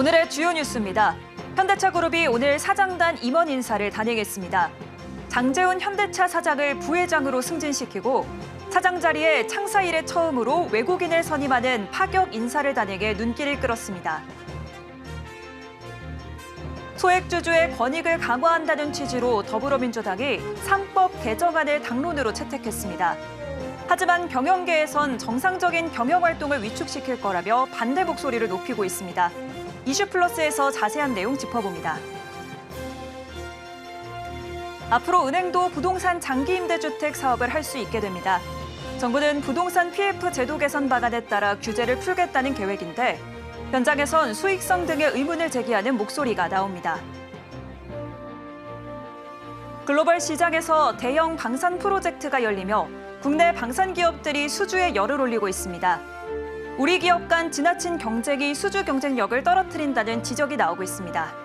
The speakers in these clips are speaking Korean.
오늘의 주요 뉴스입니다. 현대차그룹이 오늘 사장단 임원 인사를 단행했습니다. 장재훈 현대차 사장을 부회장으로 승진시키고 사장 자리에 창사 이래 처음으로 외국인을 선임하는 파격 인사를 단행해 눈길을 끌었습니다. 소액주주의 권익을 강화한다는 취지로 더불어민주당이 상법 개정안을 당론으로 채택했습니다. 하지만 경영계에선 정상적인 경영활동을 위축시킬 거라며 반대 목소리를 높이고 있습니다. 이슈플러스에서 자세한 내용 짚어봅니다. 앞으로 은행도 부동산 장기임대주택 사업을 할 수 있게 됩니다. 정부는 부동산 PF 제도 개선 방안에 따라 규제를 풀겠다는 계획인데 현장에선 수익성 등의 의문을 제기하는 목소리가 나옵니다. 글로벌 시장에서 대형 방산 프로젝트가 열리며 국내 방산 기업들이 수주에 열을 올리고 있습니다. 우리 기업 간 지나친 경쟁이 수주 경쟁력을 떨어뜨린다는 지적이 나오고 있습니다.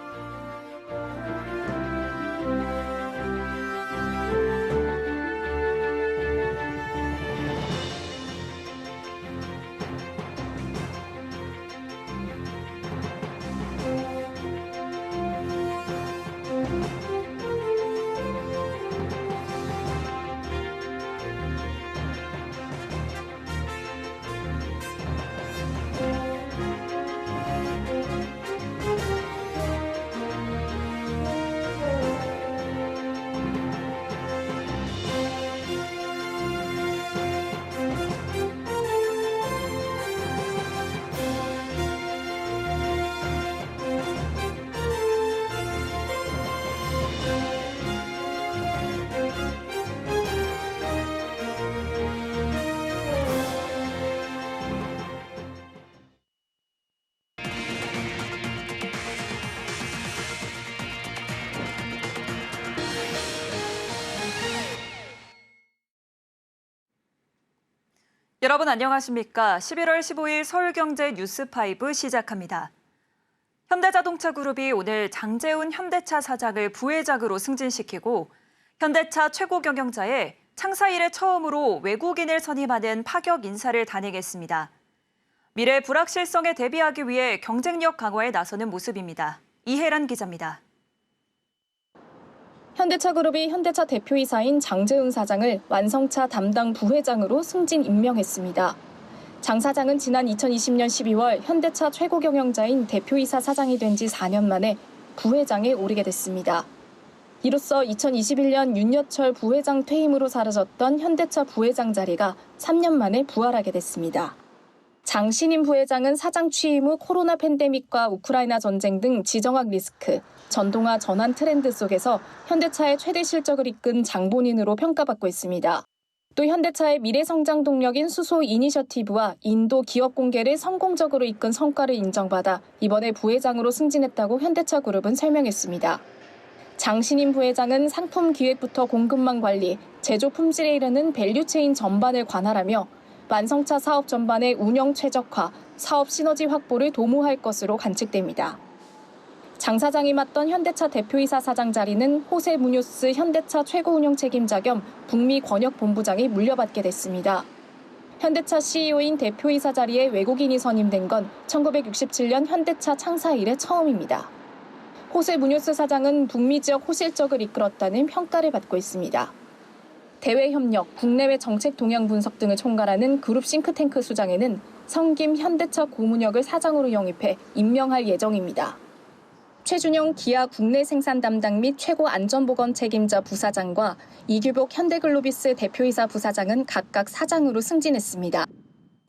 여러분 안녕하십니까? 11월 15일 서울경제 뉴스5 시작합니다. 현대자동차그룹이 오늘 장재훈 현대차 사장을 부회장으로 승진시키고 현대차 최고 경영자에 창사 이래 처음으로 외국인을 선임하는 파격 인사를 단행했습니다. 미래 불확실성에 대비하기 위해 경쟁력 강화에 나서는 모습입니다. 이혜란 기자입니다. 현대차그룹이 현대차 대표이사인 장재훈 사장을 완성차 담당 부회장으로 승진 임명했습니다. 장 사장은 지난 2020년 12월 현대차 최고 경영자인 대표이사 사장이 된 지 4년 만에 부회장에 오르게 됐습니다. 이로써 2021년 윤여철 부회장 퇴임으로 사라졌던 현대차 부회장 자리가 3년 만에 부활하게 됐습니다. 장 신임 부회장은 사장 취임 후 코로나 팬데믹과 우크라이나 전쟁 등 지정학 리스크, 전동화 전환 트렌드 속에서 현대차의 최대 실적을 이끈 장본인으로 평가받고 있습니다. 또 현대차의 미래 성장 동력인 수소 이니셔티브와 인도 기업 공개를 성공적으로 이끈 성과를 인정받아 이번에 부회장으로 승진했다고 현대차그룹은 설명했습니다. 장 신임 부회장은 상품 기획부터 공급망 관리, 제조 품질에 이르는 밸류체인 전반을 관할하며 완성차 사업 전반의 운영 최적화, 사업 시너지 확보를 도모할 것으로 관측됩니다. 장 사장이 맡던 현대차 대표이사 사장 자리는 호세 무뇨스 현대차 최고 운영 책임자 겸 북미 권역본부장이 물려받게 됐습니다. 현대차 CEO인 대표이사 자리에 외국인이 선임된 건 1967년 현대차 창사 이래 처음입니다. 호세 무뇨스 사장은 북미 지역 호실적을 이끌었다는 평가를 받고 있습니다. 대외 협력, 국내외 정책 동향 분석 등을 총괄하는 그룹 싱크탱크 수장에는 성김 현대차 고문혁을 사장으로 영입해 임명할 예정입니다. 최준영 기아 국내 생산 담당 및 최고 안전보건 책임자 부사장과 이규복 현대글로비스 대표이사 부사장은 각각 사장으로 승진했습니다.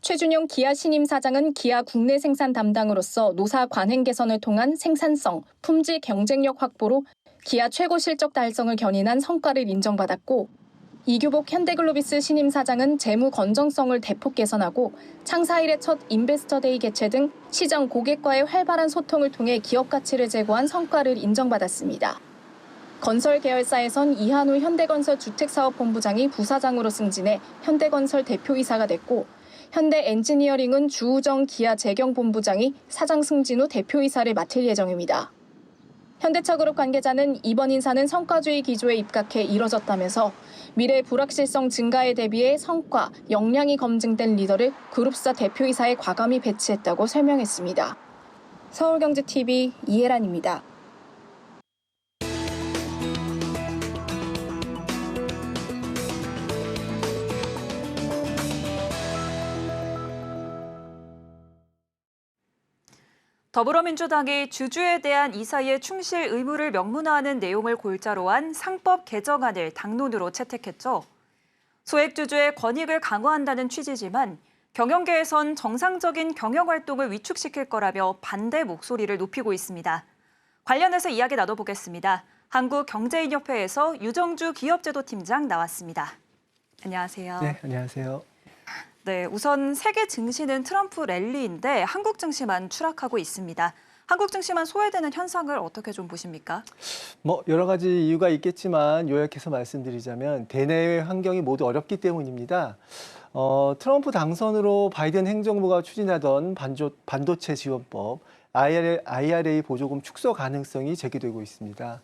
최준영 기아 신임 사장은 기아 국내 생산 담당으로서 노사 관행 개선을 통한 생산성, 품질 경쟁력 확보로 기아 최고 실적 달성을 견인한 성과를 인정받았고 이규복 현대글로비스 신임 사장은 재무 건전성을 대폭 개선하고 창사 이래 첫 인베스터데이 개최 등 시장 고객과의 활발한 소통을 통해 기업 가치를 제고한 성과를 인정받았습니다. 건설 계열사에선 이한우 현대건설 주택사업본부장이 부사장으로 승진해 현대건설 대표이사가 됐고 현대엔지니어링은 주우정 기아 재경본부장이 사장 승진 후 대표이사를 맡을 예정입니다. 현대차그룹 관계자는 이번 인사는 성과주의 기조에 입각해 이뤄졌다면서 미래 불확실성 증가에 대비해 성과, 역량이 검증된 리더를 그룹사 대표이사에 과감히 배치했다고 설명했습니다. 서울경제TV 이혜란입니다. 더불어민주당이 주주에 대한 이사의 충실 의무를 명문화하는 내용을 골자로 한 상법 개정안을 당론으로 채택했죠. 소액주주의 권익을 강화한다는 취지지만 경영계에선 정상적인 경영활동을 위축시킬 거라며 반대 목소리를 높이고 있습니다. 관련해서 이야기 나눠보겠습니다. 한국경제인협회에서 유정주 기업제도팀장 나왔습니다. 안녕하세요. 네, 안녕하세요. 네, 우선 세계 증시는 트럼프 랠리인데 한국 증시만 추락하고 있습니다. 한국 증시만 소외되는 현상을 어떻게 좀 보십니까? 여러 가지 이유가 있겠지만 요약해서 말씀드리자면 대내외 환경이 모두 어렵기 때문입니다. 트럼프 당선으로 바이든 행정부가 추진하던 반도체 지원법, IRA 보조금 축소 가능성이 제기되고 있습니다.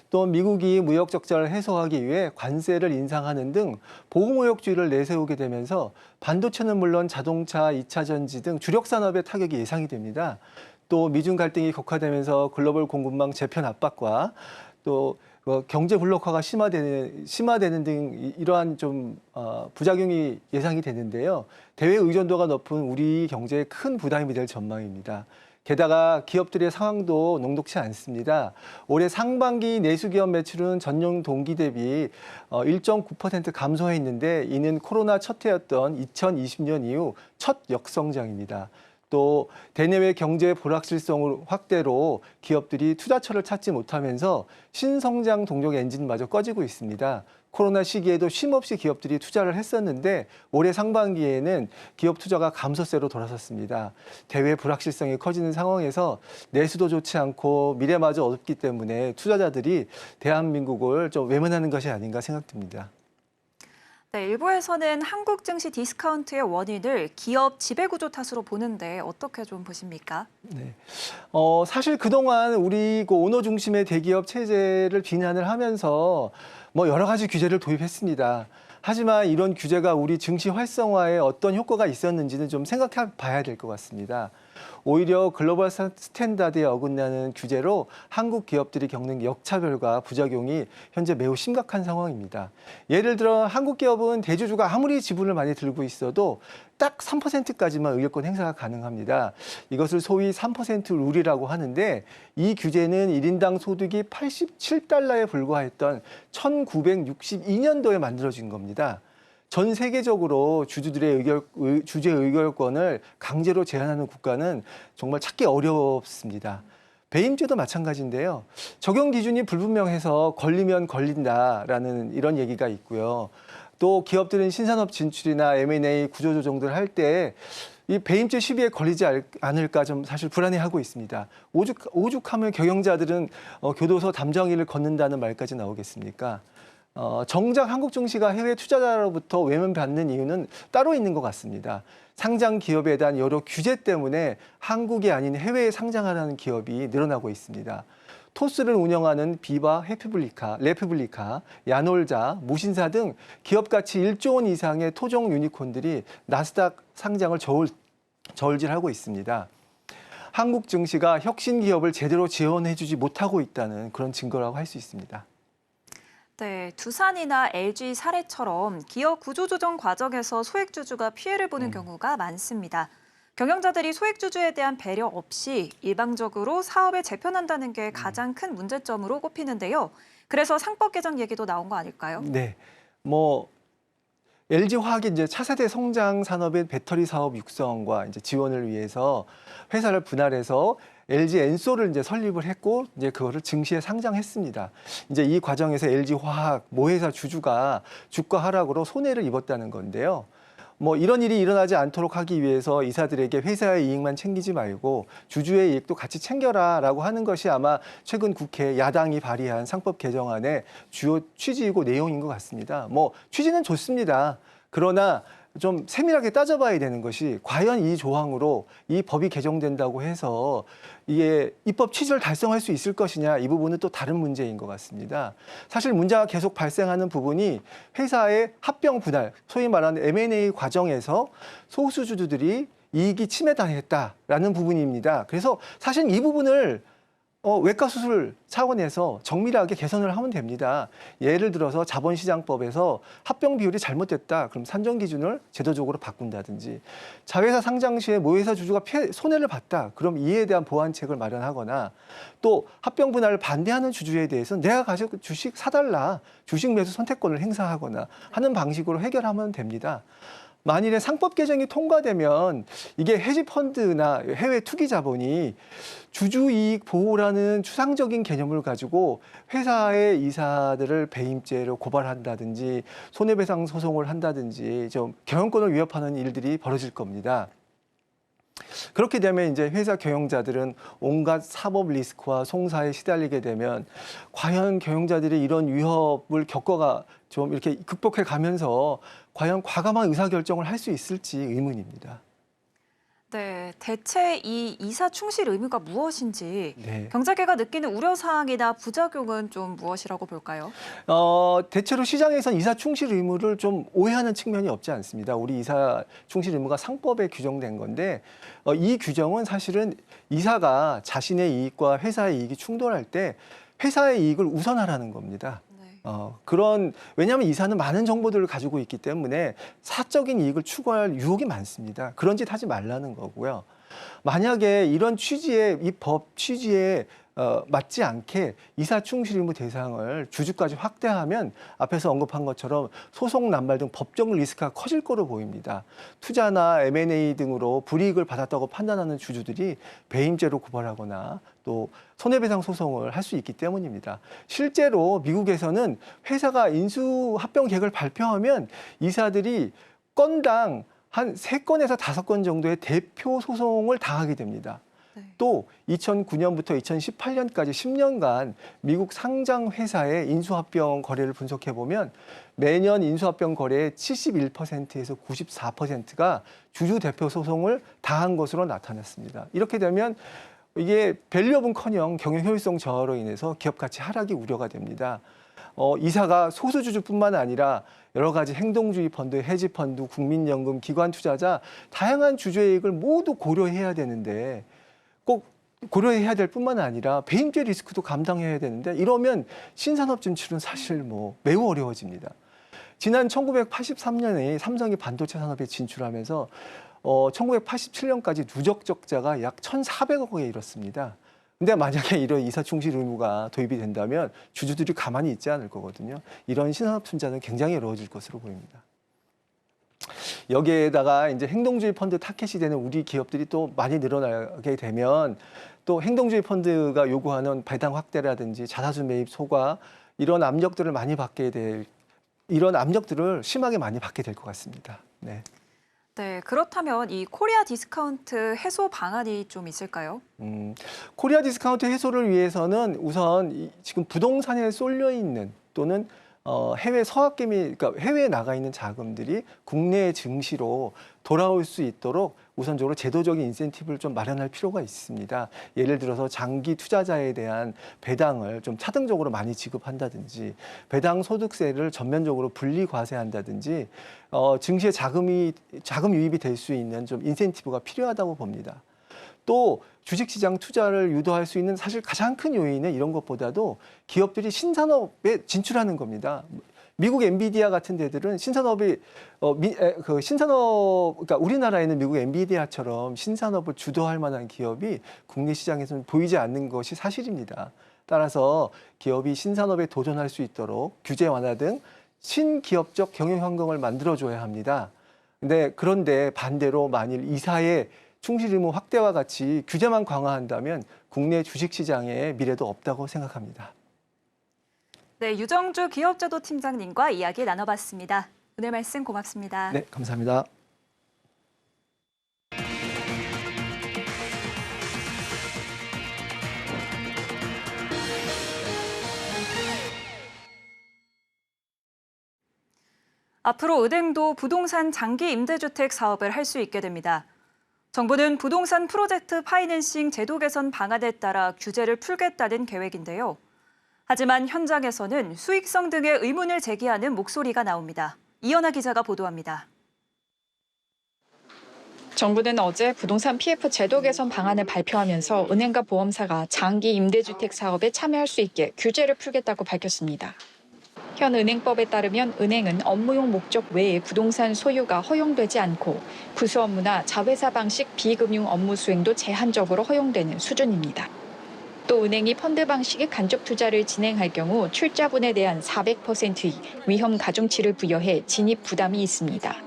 또 미국이 무역 적자를 해소하기 위해 관세를 인상하는 등 보호무역주의를 내세우게 되면서 반도체는 물론 자동차, 2차 전지 등 주력 산업에 타격이 예상이 됩니다. 또 미중 갈등이 격화되면서 글로벌 공급망 재편 압박과 또 경제 블록화가 심화되는 등 이러한 좀 부작용이 예상이 되는데요. 대외 의존도가 높은 우리 경제에 큰 부담이 될 전망입니다. 게다가 기업들의 상황도 녹록치 않습니다. 올해 상반기 내수기업 매출은 전년 동기 대비 1.9% 감소했는데 이는 코로나 첫 해였던 2020년 이후 첫 역성장입니다. 또 대내외 경제 불확실성 확대로 기업들이 투자처를 찾지 못하면서 신성장 동력 엔진마저 꺼지고 있습니다. 코로나 시기에도 쉼없이 기업들이 투자를 했었는데 올해 상반기에는 기업 투자가 감소세로 돌아섰습니다. 대외 불확실성이 커지는 상황에서 내수도 좋지 않고 미래마저 어둡기 때문에 투자자들이 대한민국을 좀 외면하는 것이 아닌가 생각됩니다. 네, 일부에서는 한국 증시 디스카운트의 원인을 기업 지배구조 탓으로 보는데 어떻게 좀 보십니까? 네. 사실 그동안 우리 오너 중심의 대기업 체제를 비난을 하면서 여러 가지 규제를 도입했습니다. 하지만 이런 규제가 우리 증시 활성화에 어떤 효과가 있었는지는 좀 생각해 봐야 될 것 같습니다. 오히려 글로벌 스탠다드에 어긋나는 규제로 한국 기업들이 겪는 역차별과 부작용이 현재 매우 심각한 상황입니다. 예를 들어 한국 기업은 대주주가 아무리 지분을 많이 들고 있어도 딱 3%까지만 의결권 행사가 가능합니다. 이것을 소위 3% 룰이라고 하는데 이 규제는 1인당 소득이 87달러에 불과했던 1962년도에 만들어진 겁니다. 전 세계적으로 주주들의 주주 의결권을 강제로 제한하는 국가는 정말 찾기 어렵습니다. 배임죄도 마찬가지인데요. 적용 기준이 불분명해서 걸리면 걸린다라는 이런 얘기가 있고요. 또 기업들은 신산업 진출이나 M&A 구조조정들 할 때 이 배임죄 시비에 걸리지 않을까 좀 사실 불안해하고 있습니다. 오죽하면 경영자들은 교도소 담정이를 걷는다는 말까지 나오겠습니까? 정작 한국 증시가 해외 투자자로부터 외면받는 이유는 따로 있는 것 같습니다. 상장 기업에 대한 여러 규제 때문에 한국이 아닌 해외에 상장하라는 기업이 늘어나고 있습니다. 토스를 운영하는 비바, 레푸블리카, 야놀자, 무신사 등 기업 가치 1조 원 이상의 토종 유니콘들이 나스닥 상장을 저울질하고 있습니다. 한국 증시가 혁신 기업을 제대로 지원해주지 못하고 있다는 그런 증거라고 할 수 있습니다. 네, 두산이나 LG 사례처럼 기업 구조조정 과정에서 소액주주가 피해를 보는 경우가 많습니다. 경영자들이 소액주주에 대한 배려 없이 일방적으로 사업을 재편한다는 게 가장 큰 문제점으로 꼽히는데요. 그래서 상법 개정 얘기도 나온 거 아닐까요? 네, LG화학이 이제 차세대 성장 산업의 배터리 사업 육성과 이제 지원을 위해서 회사를 분할해서 LG 엔소를 이제 설립을 했고 이제 그거를 증시에 상장했습니다. 이제 이 과정에서 LG화학 모회사 주주가 주가 하락으로 손해를 입었다는 건데요. 이런 일이 일어나지 않도록 하기 위해서 이사들에게 회사의 이익만 챙기지 말고 주주의 이익도 같이 챙겨라라고 하는 것이 아마 최근 국회 야당이 발의한 상법 개정안의 주요 취지이고 내용인 것 같습니다. 취지는 좋습니다. 그러나 좀 세밀하게 따져봐야 되는 것이 과연 이 조항으로 이 법이 개정된다고 해서 이게 입법 취지를 달성할 수 있을 것이냐, 이 부분은 또 다른 문제인 것 같습니다. 사실 문제가 계속 발생하는 부분이 회사의 합병 분할, 소위 말하는 M&A 과정에서 소수주주들이 이익이 침해당했다라는 부분입니다. 그래서 사실 이 부분을 외과 수술 차원에서 정밀하게 개선을 하면 됩니다. 예를 들어서 자본시장법에서 합병 비율이 잘못됐다. 그럼 산정 기준을 제도적으로 바꾼다든지, 자회사 상장 시에 모회사 주주가 손해를 봤다. 그럼 이에 대한 보완책을 마련하거나, 또 합병 분할을 반대하는 주주에 대해서는 내가 가지고 주식 사달라, 주식 매수 선택권을 행사하거나 하는 방식으로 해결하면 됩니다. 만일에 상법 개정이 통과되면 이게 헤지펀드나 해외 투기 자본이 주주이익 보호라는 추상적인 개념을 가지고 회사의 이사들을 배임죄로 고발한다든지 손해배상 소송을 한다든지 좀 경영권을 위협하는 일들이 벌어질 겁니다. 그렇게 되면 이제 회사 경영자들은 온갖 사법 리스크와 송사에 시달리게 되면 과연 경영자들이 이런 위협을 겪어가 좀 이렇게 극복해 가면서 과연 과감한 의사결정을 할 수 있을지 의문입니다. 네, 대체 이 이사 충실 의무가 무엇인지 네. 경제계가 느끼는 우려사항이나 부작용은 좀 무엇이라고 볼까요? 대체로 시장에선 이사 충실 의무를 좀 오해하는 측면이 없지 않습니다. 우리 이사 충실 의무가 상법에 규정된 건데 이 규정은 사실은 이사가 자신의 이익과 회사의 이익이 충돌할 때 회사의 이익을 우선하라는 겁니다. 왜냐하면 이사는 많은 정보들을 가지고 있기 때문에 사적인 이익을 추구할 유혹이 많습니다. 그런 짓 하지 말라는 거고요. 만약에 이런 취지에, 이 법 취지에 맞지 않게 이사 충실 의무 대상을 주주까지 확대하면 앞에서 언급한 것처럼 소송 남발 등 법적 리스크가 커질 거로 보입니다. 투자나 M&A 등으로 불이익을 받았다고 판단하는 주주들이 배임죄로 고발하거나 또 손해배상 소송을 할 수 있기 때문입니다. 실제로 미국에서는 회사가 인수합병 계획을 발표하면 이사들이 건당 한 3건에서 5건 정도의 대표 소송을 당하게 됩니다. 또 2009년부터 2018년까지 10년간 미국 상장 회사의 인수합병 거래를 분석해 보면 매년 인수합병 거래의 71%에서 94%가 주주 대표 소송을 당한 것으로 나타났습니다. 이렇게 되면 이게 밸류업은커녕 경영 효율성 저하로 인해서 기업 가치 하락이 우려가 됩니다. 이사가 소수주주뿐만 아니라 여러 가지 행동주의 펀드, 헤지펀드, 국민연금, 기관 투자자 다양한 주주의 이익을 모두 고려해야 되는데 꼭 고려해야 될 뿐만 아니라 배임죄 리스크도 감당해야 되는데 이러면 신산업 진출은 사실 매우 어려워집니다. 지난 1983년에 삼성이 반도체 산업에 진출하면서 1987년까지 누적 적자가 약 1,400억에 이뤘습니다. 근데 만약에 이런 이사 충실 의무가 도입이 된다면 주주들이 가만히 있지 않을 거거든요. 이런 신산업 투자는 굉장히 어려워질 것으로 보입니다. 여기에다가 이제 행동주의 펀드 타켓이 되는 우리 기업들이 또 많이 늘어나게 되면 또 행동주의 펀드가 요구하는 배당 확대라든지 자사주 매입 소과 이런 압력들을 이런 압력들을 심하게 많이 받게 될 것 같습니다. 네. 네, 그렇다면 이 코리아 디스카운트 해소 방안이 좀 있을까요? 코리아 디스카운트 해소를 위해서는 우선 지금 부동산에 쏠려 있는 또는 해외 그러니까 해외에 나가 있는 자금들이 국내 증시로 돌아올 수 있도록 우선적으로 제도적인 인센티브를 좀 마련할 필요가 있습니다. 예를 들어서 장기 투자자에 대한 배당을 좀 차등적으로 많이 지급한다든지 배당 소득세를 전면적으로 분리 과세한다든지 증시에 자금 유입이 될 수 있는 좀 인센티브가 필요하다고 봅니다. 또 주식시장 투자를 유도할 수 있는 사실 가장 큰 요인은 이런 것보다도 기업들이 신산업에 진출하는 겁니다. 미국 엔비디아 같은 데들은 그러니까 우리나라에는 미국 엔비디아처럼 신산업을 주도할 만한 기업이 국내 시장에서는 보이지 않는 것이 사실입니다. 따라서 기업이 신산업에 도전할 수 있도록 규제 완화 등 신기업적 경영 환경을 만들어줘야 합니다. 그런데 반대로 만일 이사의 충실 의무 확대와 같이 규제만 강화한다면 국내 주식시장의 미래도 없다고 생각합니다. 네, 유정주 기업제도 팀장님과 이야기 나눠봤습니다. 오늘 말씀 고맙습니다. 네, 감사합니다. 앞으로 은행도 부동산 장기 임대주택 사업을 할 수 있게 됩니다. 정부는 부동산 프로젝트 파이낸싱 제도 개선 방안에 따라 규제를 풀겠다는 계획인데요. 하지만 현장에서는 수익성 등의 의문을 제기하는 목소리가 나옵니다. 이연아 기자가 보도합니다. 정부는 어제 부동산 PF 제도 개선 방안을 발표하면서 은행과 보험사가 장기 임대주택 사업에 참여할 수 있게 규제를 풀겠다고 밝혔습니다. 현 은행법에 따르면 은행은 업무용 목적 외에 부동산 소유가 허용되지 않고 부수 업무나 자회사 방식 비금융 업무 수행도 제한적으로 허용되는 수준입니다. 또 은행이 펀드 방식의 간접 투자를 진행할 경우 출자분에 대한 400%의 위험 가중치를 부여해 진입 부담이 있습니다.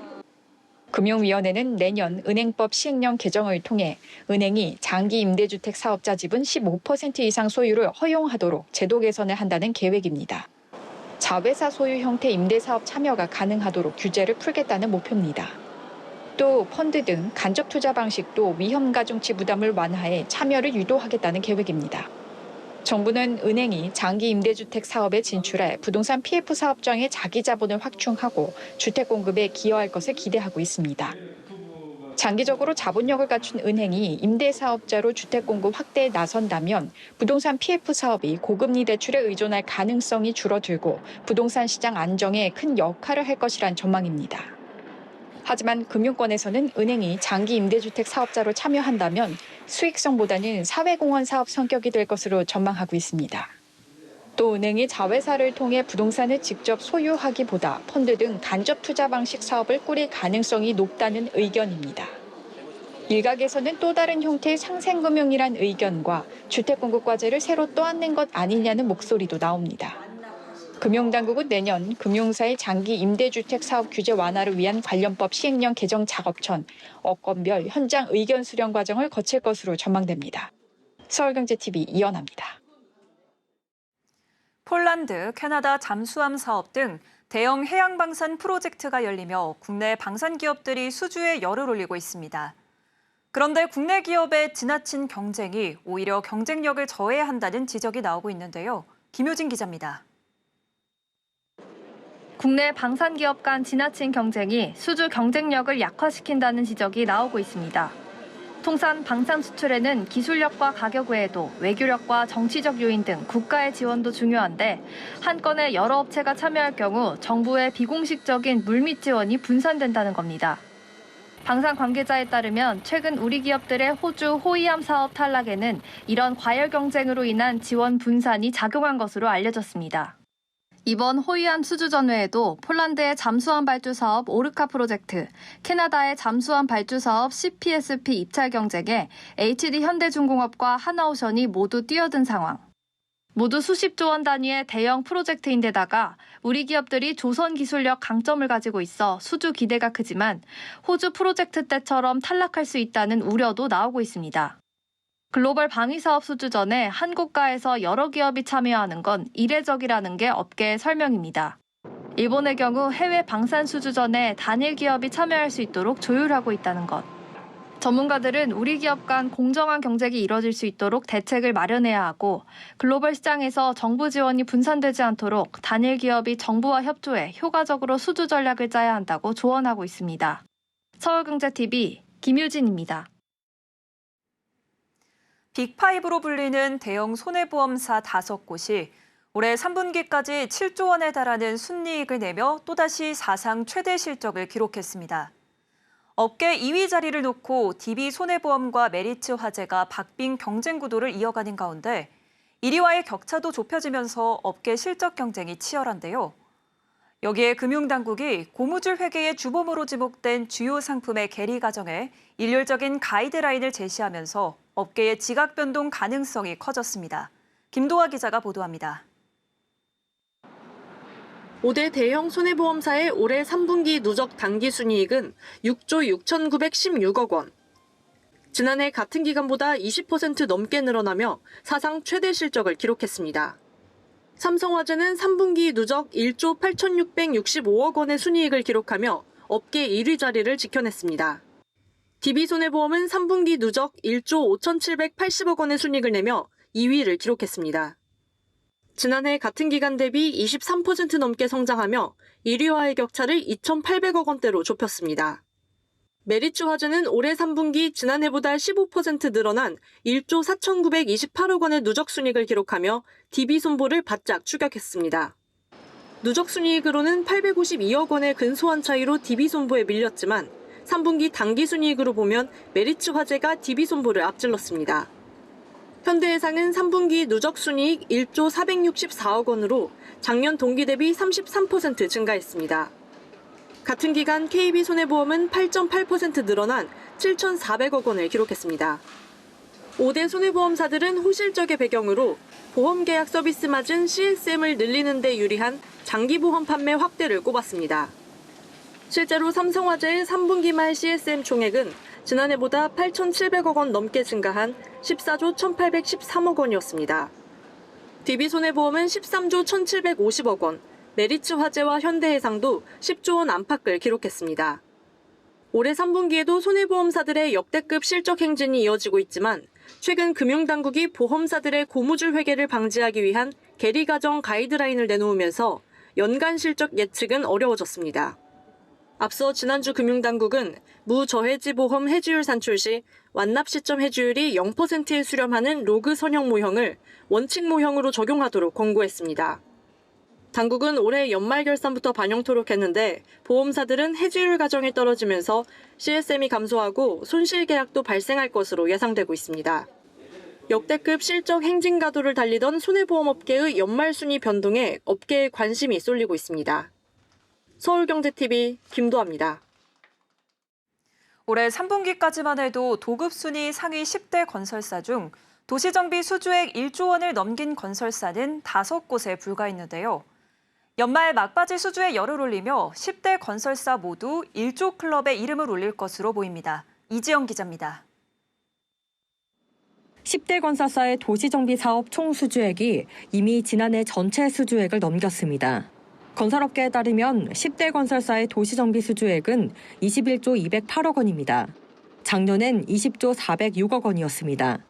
금융위원회는 내년 은행법 시행령 개정을 통해 은행이 장기 임대주택 사업자 지분 15% 이상 소유를 허용하도록 제도 개선을 한다는 계획입니다. 자회사 소유 형태 임대사업 참여가 가능하도록 규제를 풀겠다는 목표입니다. 또 펀드 등 간접 투자 방식도 위험 가중치 부담을 완화해 참여를 유도하겠다는 계획입니다. 정부는 은행이 장기 임대주택 사업에 진출해 부동산 PF 사업장의 자기 자본을 확충하고 주택 공급에 기여할 것을 기대하고 있습니다. 장기적으로 자본력을 갖춘 은행이 임대사업자로 주택 공급 확대에 나선다면 부동산 PF 사업이 고금리 대출에 의존할 가능성이 줄어들고 부동산 시장 안정에 큰 역할을 할 것이란 전망입니다. 하지만 금융권에서는 은행이 장기 임대주택 사업자로 참여한다면 수익성보다는 사회공헌 사업 성격이 될 것으로 전망하고 있습니다. 또 은행이 자회사를 통해 부동산을 직접 소유하기보다 펀드 등 간접 투자 방식 사업을 꾸릴 가능성이 높다는 의견입니다. 일각에서는 또 다른 형태의 상생금융이란 의견과 주택공급 과제를 새로 떠안는 것 아니냐는 목소리도 나옵니다. 금융당국은 내년 금융사의 장기 임대주택 사업 규제 완화를 위한 관련법 시행령 개정 작업 전 업권별 현장 의견 수렴 과정을 거칠 것으로 전망됩니다. 서울경제TV 이연아입니다. 폴란드, 캐나다 잠수함 사업 등 대형 해양 방산 프로젝트가 열리며 국내 방산 기업들이 수주에 열을 올리고 있습니다. 그런데 국내 기업의 지나친 경쟁이 오히려 경쟁력을 저해한다는 지적이 나오고 있는데요. 김효진 기자입니다. 국내 방산 기업 간 지나친 경쟁이 수주 경쟁력을 약화시킨다는 지적이 나오고 있습니다. 통산 방산 수출에는 기술력과 가격 외에도 외교력과 정치적 요인 등 국가의 지원도 중요한데 한 건에 여러 업체가 참여할 경우 정부의 비공식적인 물밑 지원이 분산된다는 겁니다. 방산 관계자에 따르면 최근 우리 기업들의 호주 호위함 사업 탈락에는 이런 과열 경쟁으로 인한 지원 분산이 작용한 것으로 알려졌습니다. 이번 호위함 수주전 외에도 폴란드의 잠수함 발주 사업 오르카 프로젝트, 캐나다의 잠수함 발주 사업 CPSP 입찰 경쟁에 HD 현대중공업과 하나오션이 모두 뛰어든 상황. 모두 수십조 원 단위의 대형 프로젝트인데다가 우리 기업들이 조선 기술력 강점을 가지고 있어 수주 기대가 크지만 호주 프로젝트 때처럼 탈락할 수 있다는 우려도 나오고 있습니다. 글로벌 방위사업 수주전에 한국가에서 여러 기업이 참여하는 건 이례적이라는 게 업계의 설명입니다. 일본의 경우 해외 방산 수주전에 단일 기업이 참여할 수 있도록 조율하고 있다는 것. 전문가들은 우리 기업 간 공정한 경쟁이 이뤄질 수 있도록 대책을 마련해야 하고 글로벌 시장에서 정부 지원이 분산되지 않도록 단일 기업이 정부와 협조해 효과적으로 수주 전략을 짜야 한다고 조언하고 있습니다. 서울경제TV 김유진입니다. 빅5로 불리는 대형 손해보험사 5곳이 올해 3분기까지 7조 원에 달하는 순이익을 내며 또다시 사상 최대 실적을 기록했습니다. 업계 2위 자리를 놓고 DB손해보험과 메리츠 화재가 박빙 경쟁 구도를 이어가는 가운데 1위와의 격차도 좁혀지면서 업계 실적 경쟁이 치열한데요. 여기에 금융당국이 고무줄 회계의 주범으로 지목된 주요 상품의 계리 과정에 일률적인 가이드라인을 제시하면서 업계의 지각 변동 가능성이 커졌습니다. 김도화 기자가 보도합니다. 5대 대형 손해보험사의 올해 3분기 누적 당기순이익은 6조 6,916억 원. 지난해 같은 기간보다 20% 넘게 늘어나며 사상 최대 실적을 기록했습니다. 삼성화재는 3분기 누적 1조 8,665억 원의 순이익을 기록하며 업계 1위 자리를 지켜냈습니다. DB손해보험은 3분기 누적 1조 5,780억 원의 순이익을 내며 2위를 기록했습니다. 지난해 같은 기간 대비 23% 넘게 성장하며 1위와의 격차를 2,800억 원대로 좁혔습니다. 메리츠 화재는 올해 3분기 지난해보다 15% 늘어난 1조 4,928억 원의 누적 순이익을 기록하며 DB손보를 바짝 추격했습니다. 누적 순이익으로는 852억 원의 근소한 차이로 DB손보에 밀렸지만 3분기 당기순이익으로 보면 메리츠 화재가 DB손보를 앞질렀습니다. 현대해상은 3분기 누적순이익 1조 464억 원으로 작년 동기 대비 33% 증가했습니다. 같은 기간 KB손해보험은 8.8% 늘어난 7,400억 원을 기록했습니다. 5대 손해보험사들은 호실적의 배경으로 보험계약 서비스 마진 CSM을 늘리는 데 유리한 장기보험 판매 확대를 꼽았습니다. 실제로 삼성화재의 3분기 말 CSM 총액은 지난해보다 8,700억 원 넘게 증가한 14조 1,813억 원이었습니다. DB손해보험은 13조 1,750억 원, 메리츠 화재와 현대해상도 10조 원 안팎을 기록했습니다. 올해 3분기에도 손해보험사들의 역대급 실적 행진이 이어지고 있지만 최근 금융당국이 보험사들의 고무줄 회계를 방지하기 위한 계리가정 가이드라인을 내놓으면서 연간 실적 예측은 어려워졌습니다. 앞서 지난주 금융당국은 무저해지 보험 해지율 산출 시 완납 시점 해지율이 0%에 수렴하는 로그 선형 모형을 원칙 모형으로 적용하도록 권고했습니다. 당국은 올해 연말 결산부터 반영토록 했는데 보험사들은 해지율 가정이 떨어지면서 CSM이 감소하고 손실 계약도 발생할 것으로 예상되고 있습니다. 역대급 실적 행진 가도를 달리던 손해보험업계의 연말 순위 변동에 업계에 관심이 쏠리고 있습니다. 서울경제TV 김도아입니다. 올해 3분기까지만 해도 도급순위 상위 10대 건설사 중 도시정비 수주액 1조 원을 넘긴 건설사는 5곳에 불과했는데요. 연말 막바지 수주에 열을 올리며 10대 건설사 모두 1조 클럽에 이름을 올릴 것으로 보입니다. 이지영 기자입니다. 10대 건설사의 도시정비 사업 총 수주액이 이미 지난해 전체 수주액을 넘겼습니다. 건설업계에 따르면 10대 건설사의 도시정비 수주액은 21조 208억 원입니다. 작년엔 20조 406억 원이었습니다.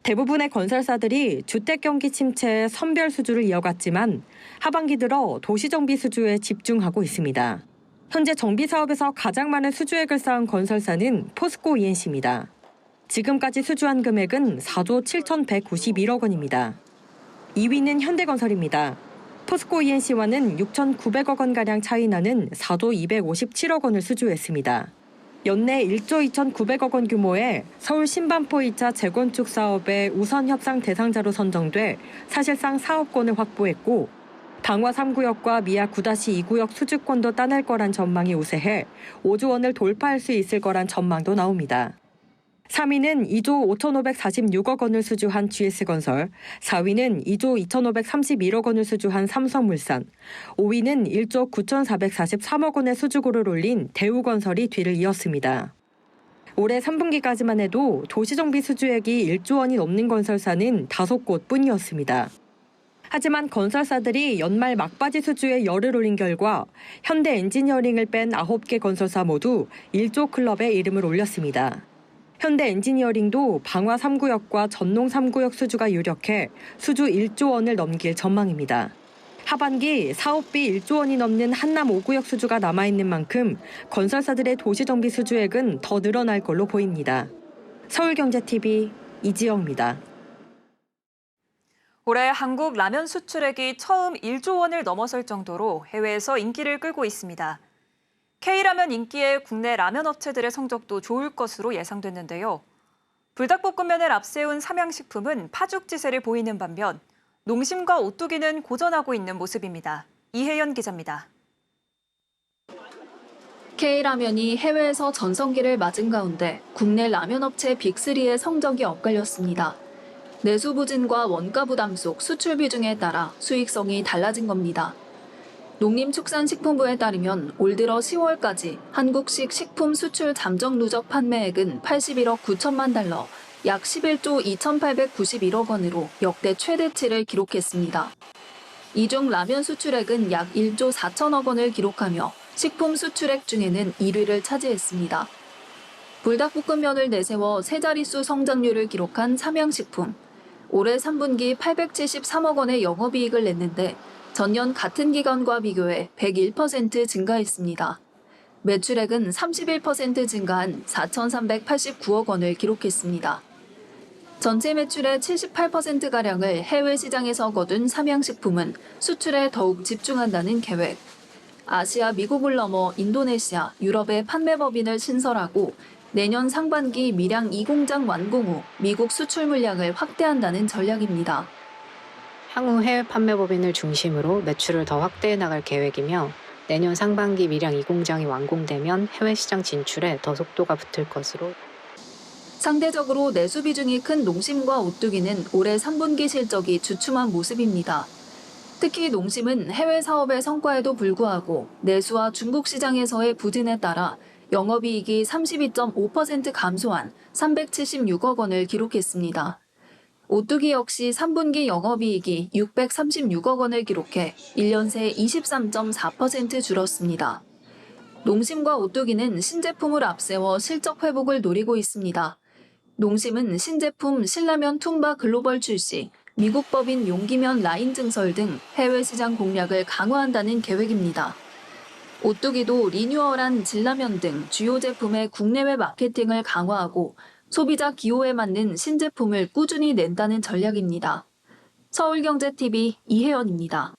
대부분의 건설사들이 주택 경기 침체에 선별 수주를 이어갔지만 하반기 들어 도시정비 수주에 집중하고 있습니다. 현재 정비 사업에서 가장 많은 수주액을 쌓은 건설사는 포스코 ENC입니다. 지금까지 수주한 금액은 4조 7,191억 원입니다. 2위는 현대건설입니다. 포스코 ENC와는 6,900억 원가량 차이 나는 4조 257억 원을 수주했습니다. 연내 1조 2,900억 원 규모의 서울 신반포 2차 재건축 사업의 우선 협상 대상자로 선정돼 사실상 사업권을 확보했고 방화 3구역과 미아 9-2구역 수주권도 따낼 거란 전망이 우세해 5조 원을 돌파할 수 있을 거란 전망도 나옵니다. 3위는 2조 5,546억 원을 수주한 GS건설, 4위는 2조 2,531억 원을 수주한 삼성물산, 5위는 1조 9,443억 원의 수주고를 올린 대우건설이 뒤를 이었습니다. 올해 3분기까지만 해도 도시정비 수주액이 1조 원이 넘는 건설사는 5곳 뿐이었습니다. 하지만 건설사들이 연말 막바지 수주에 열을 올린 결과 현대 엔지니어링을 뺀 9개 건설사 모두 1조 클럽에 이름을 올렸습니다. 현대 엔지니어링도 방화 3구역과 전농 3구역 수주가 유력해 수주 1조 원을 넘길 전망입니다. 하반기 사업비 1조 원이 넘는 한남 5구역 수주가 남아있는 만큼 건설사들의 도시정비 수주액은 더 늘어날 걸로 보입니다. 서울경제TV 이지영입니다. 올해 한국 라면 수출액이 처음 1조 원을 넘어설 정도로 해외에서 인기를 끌고 있습니다. K라면 인기에 국내 라면 업체들의 성적도 좋을 것으로 예상됐는데요. 불닭볶음면을 앞세운 삼양식품은 파죽지세를 보이는 반면 농심과 오뚜기는 고전하고 있는 모습입니다. 이혜연 기자입니다. K라면이 해외에서 전성기를 맞은 가운데 국내 라면 업체 빅3의 성적이 엇갈렸습니다. 내수 부진과 원가 부담 속 수출 비중에 따라 수익성이 달라진 겁니다. 농림축산식품부에 따르면 올 들어 10월까지 한국식 식품 수출 잠정 누적 판매액은 81억 9천만 달러, 약 11조 2,891억 원으로 역대 최대치를 기록했습니다. 이 중 라면 수출액은 약 1조 4천억 원을 기록하며 식품 수출액 중에는 1위를 차지했습니다. 불닭볶음면을 내세워 세 자릿수 성장률을 기록한 삼양식품. 올해 3분기 873억 원의 영업이익을 냈는데 전년 같은 기간과 비교해 101% 증가했습니다. 매출액은 31% 증가한 4,389억 원을 기록했습니다. 전체 매출의 78%가량을 해외 시장에서 거둔 삼양식품은 수출에 더욱 집중한다는 계획. 아시아, 미국을 넘어 인도네시아, 유럽의 판매 법인을 신설하고 내년 상반기 밀양 2공장 완공 후 미국 수출 물량을 확대한다는 전략입니다. 향후 해외 판매 법인을 중심으로 매출을 더 확대해 나갈 계획이며 내년 상반기 밀양 2공장이 완공되면 해외 시장 진출에 더 속도가 붙을 것으로. 상대적으로 내수 비중이 큰 농심과 오뚜기는 올해 3분기 실적이 주춤한 모습입니다. 특히 농심은 해외 사업의 성과에도 불구하고 내수와 중국 시장에서의 부진에 따라 영업이익이 32.5% 감소한 376억 원을 기록했습니다. 오뚜기 역시 3분기 영업이익이 636억 원을 기록해 1년 새 23.4% 줄었습니다. 농심과 오뚜기는 신제품을 앞세워 실적 회복을 노리고 있습니다. 농심은 신제품 신라면 툼바 글로벌 출시, 미국 법인 용기면 라인 증설 등 해외 시장 공략을 강화한다는 계획입니다. 오뚜기도 리뉴얼한 진라면 등 주요 제품의 국내외 마케팅을 강화하고 소비자 기호에 맞는 신제품을 꾸준히 낸다는 전략입니다. 서울경제TV 이혜연입니다.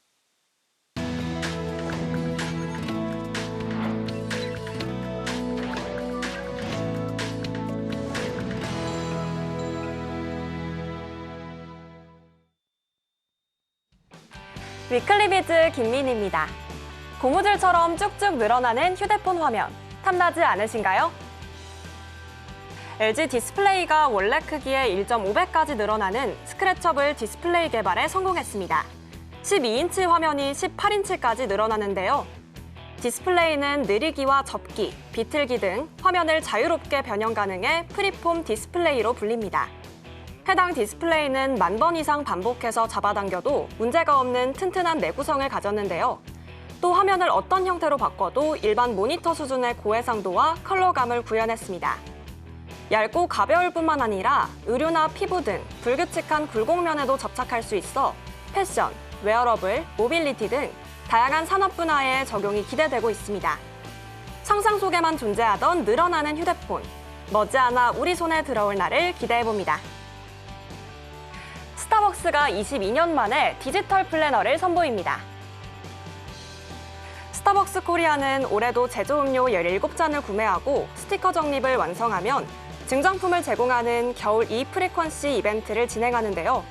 위클리비즈 김민희입니다. 고무줄처럼 쭉쭉 늘어나는 휴대폰 화면, 탐나지 않으신가요? LG 디스플레이가 원래 크기의 1.5배까지 늘어나는 스크래처블 디스플레이 개발에 성공했습니다. 12인치 화면이 18인치까지 늘어나는데요. 디스플레이는 느리기와 접기, 비틀기 등 화면을 자유롭게 변형 가능해 프리폼 디스플레이로 불립니다. 해당 디스플레이는 10,000번 이상 반복해서 잡아당겨도 문제가 없는 튼튼한 내구성을 가졌는데요. 또 화면을 어떤 형태로 바꿔도 일반 모니터 수준의 고해상도와 컬러감을 구현했습니다. 얇고 가벼울 뿐만 아니라 의류나 피부 등 불규칙한 굴곡면에도 접착할 수 있어 패션, 웨어러블, 모빌리티 등 다양한 산업 분야에 적용이 기대되고 있습니다. 상상 속에만 존재하던 늘어나는 휴대폰, 머지않아 우리 손에 들어올 날을 기대해봅니다. 스타벅스가 22년 만에 디지털 플래너를 선보입니다. 스타벅스 코리아는 올해도 제조음료 17잔을 구매하고 스티커 적립을 완성하면 증정품을 제공하는 겨울 E-프리퀀시 이벤트를 진행하는데요.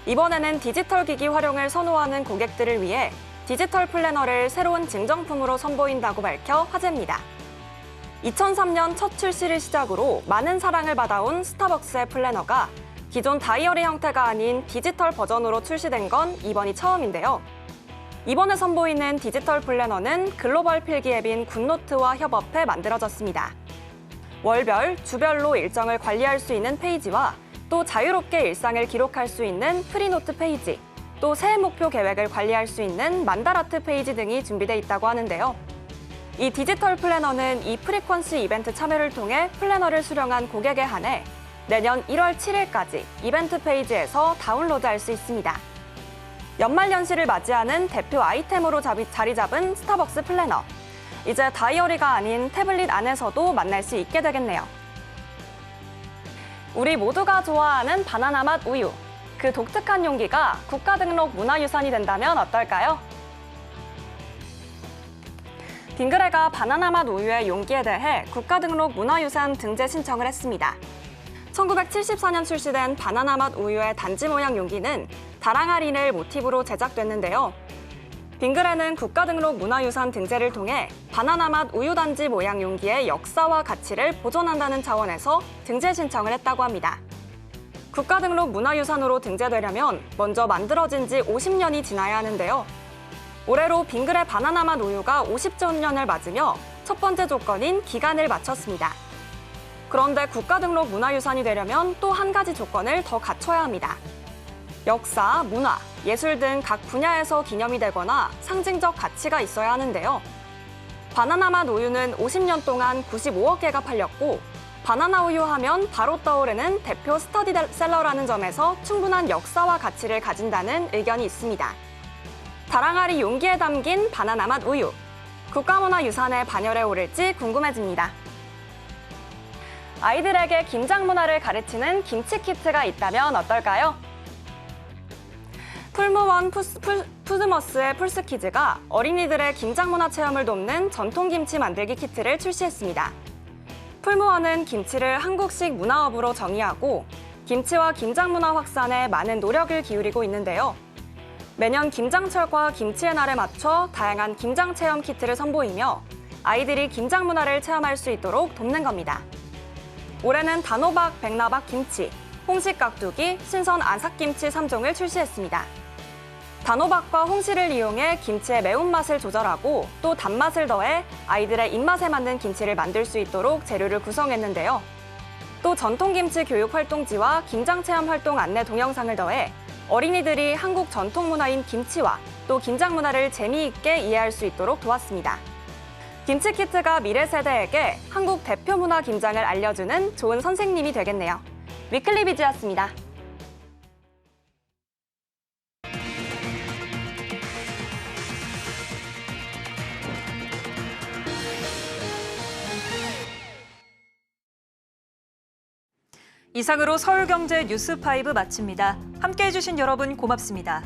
이번에는 디지털 기기 활용을 선호하는 고객들을 위해 디지털 플래너를 새로운 증정품으로 선보인다고 밝혀 화제입니다. 2003년 첫 출시를 시작으로 많은 사랑을 받아온 스타벅스의 플래너가 기존 다이어리 형태가 아닌 디지털 버전으로 출시된 건 이번이 처음인데요. 이번에 선보이는 디지털 플래너는 글로벌 필기 앱인 굿노트와 협업해 만들어졌습니다. 월별, 주별로 일정을 관리할 수 있는 페이지와 또 자유롭게 일상을 기록할 수 있는 프리노트 페이지, 또 새해 목표 계획을 관리할 수 있는 만다라트 페이지 등이 준비돼 있다고 하는데요. 이 디지털 플래너는 E-프리퀀시 이벤트 참여를 통해 플래너를 수령한 고객에 한해 내년 1월 7일까지 이벤트 페이지에서 다운로드할 수 있습니다. 연말연시를 맞이하는 대표 아이템으로 자리 잡은 스타벅스 플래너. 이제 다이어리가 아닌 태블릿 안에서도 만날 수 있게 되겠네요. 우리 모두가 좋아하는 바나나 맛 우유. 그 독특한 용기가 국가 등록 문화유산이 된다면 어떨까요? 빙그레가 바나나 맛 우유의 용기에 대해 국가 등록 문화유산 등재 신청을 했습니다. 1974년 출시된 바나나 맛 우유의 단지 모양 용기는 다랑아린을 모티브로 제작됐는데요. 빙그레는 국가등록 문화유산 등재를 통해 바나나 맛 우유 단지 모양 용기의 역사와 가치를 보존한다는 차원에서 등재 신청을 했다고 합니다. 국가등록 문화유산으로 등재되려면 먼저 만들어진 지 50년이 지나야 하는데요. 올해로 빙그레 바나나 맛 우유가 50周년을 맞으며 첫 번째 조건인 기간을 마쳤습니다. 그런데 국가등록 문화유산이 되려면 또 한 가지 조건을 더 갖춰야 합니다. 역사, 문화, 예술 등 각 분야에서 기념이 되거나 상징적 가치가 있어야 하는데요. 바나나 맛 우유는 50년 동안 95억 개가 팔렸고 바나나 우유 하면 바로 떠오르는 대표 스터디셀러라는 점에서 충분한 역사와 가치를 가진다는 의견이 있습니다. 다랑아리 용기에 담긴 바나나 맛 우유. 국가문화유산의 반열에 오를지 궁금해집니다. 아이들에게 김장 문화를 가르치는 김치 키트가 있다면 어떨까요? 풀무원 푸드머스의 풀스키즈가 어린이들의 김장문화 체험을 돕는 전통 김치 만들기 키트를 출시했습니다. 풀무원은 김치를 한국식 문화업으로 정의하고 김치와 김장문화 확산에 많은 노력을 기울이고 있는데요. 매년 김장철과 김치의 날에 맞춰 다양한 김장 체험 키트를 선보이며 아이들이 김장 문화를 체험할 수 있도록 돕는 겁니다. 올해는 단호박, 백나박 김치, 홍식 깍두기, 신선 안삭김치 3종을 출시했습니다. 단호박과 홍시를 이용해 김치의 매운맛을 조절하고 또 단맛을 더해 아이들의 입맛에 맞는 김치를 만들 수 있도록 재료를 구성했는데요. 또 전통김치 교육 활동지와 김장체험 활동 안내 동영상을 더해 어린이들이 한국 전통 문화인 김치와 또 김장 문화를 재미있게 이해할 수 있도록 도왔습니다. 김치 키트가 미래 세대에게 한국 대표 문화 김장을 알려주는 좋은 선생님이 되겠네요. 위클리 비즈였습니다. 이상으로 서울경제 뉴스5 마칩니다. 함께해 주신 여러분 고맙습니다.